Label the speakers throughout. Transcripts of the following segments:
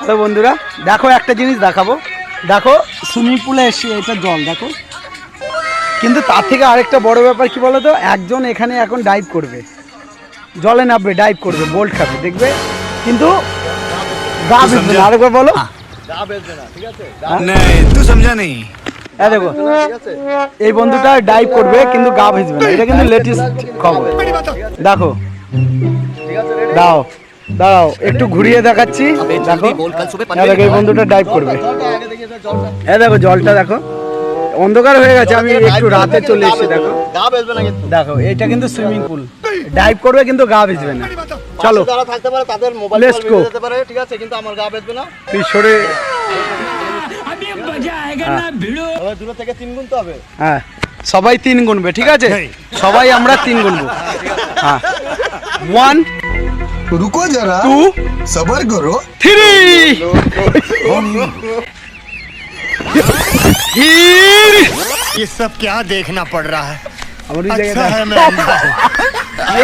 Speaker 1: তো বন্ধুরা দেখো একটা জিনিস দেখাবো, দেখো সুইমিং পুলে এসে এটা জল দেখো, কিন্তু তার থেকে আরেকটা বড় ব্যাপার কি বলো তো, একজন এখানে এখন ডাইভ করবে, জলে নামবে, ডাইভ করবে, বোল্ট খাবে, দেখবে কিন্তু গা ভিজবে না। আরেকবার বলো,
Speaker 2: গা বেজবে না, ঠিক আছে?
Speaker 3: তুই সমঝা নেই।
Speaker 1: হ্যাঁ দেখো এই বন্ধুটা ডাইভ করবে কিন্তু গা ভিজবে না, এটা কিন্তু লেটেস্ট খবর। দেখো দাও দাও একটু ঘুরিয়ে দেখাচ্ছি, দেখো দেখো এই বন্ধুটা ডাইভ করবে, হ্যাঁ দেখো জলটা দেখো অন্ধকার হয়ে গেছে, আমি একটু রাতে চলে এসেছি। দেখো
Speaker 2: গা বেজবে না কিন্তু।
Speaker 1: দেখো এটা কিন্তু সুইমিং পুল, ডাইভ করবে কিন্তু গা ভিজবে না। চলো
Speaker 2: যারা থাকতে পারে তাদের মোবাইল
Speaker 1: Let's go.
Speaker 2: ভিজে যেতে পারে, ঠিক আছে, কিন্তু আমার গা বেজবে না।
Speaker 1: তুই সরে,
Speaker 2: তবে দূরে থেকে 3 গুণ তো হবে।
Speaker 1: হ্যাঁ সবাই 3 গুনবে, ঠিক আছে, সবাই আমরা 3 গুনবো। হ্যাঁ 1
Speaker 3: रुको जरा
Speaker 1: 2
Speaker 3: सबर करो
Speaker 1: 3
Speaker 4: ये सब क्या देखना पड़ रहा है?
Speaker 1: আমার এই
Speaker 4: अच्छा
Speaker 1: জায়গাটা
Speaker 4: है मैं अंधा हूं।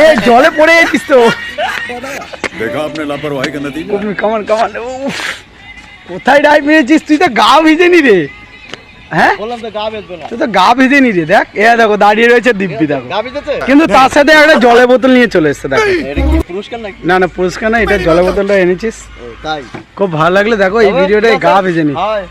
Speaker 1: এ জলে পড়ে গেছিস তো।
Speaker 5: देखा आपने लापरवाही का नतीजा।
Speaker 1: কামান কামান, কোথায় ডাইভ মেরেছিস তুই, তো গা ভিজেনি রে। হ্যাঁ
Speaker 2: বললাম তো গা বেজবে না।
Speaker 1: তুই তো গা ভিজেনি রে। দেখ এ দেখো দাঁড়িয়ে রয়েছে দিব্যি, দেখো
Speaker 2: গা ভিজেছে?
Speaker 1: কিন্তু তার সাথে একটা জলের বোতল নিয়ে চলে এসছে। দেখো
Speaker 2: এটা কি পুরস্কার নাকি?
Speaker 1: না না পুরস্কার না, এটা জলের বোতলটা এনেছিস,
Speaker 2: তাই
Speaker 1: খুব ভালো লাগলো। দেখো এই ভিডিওটায় গা ভিজেনি।
Speaker 2: হয়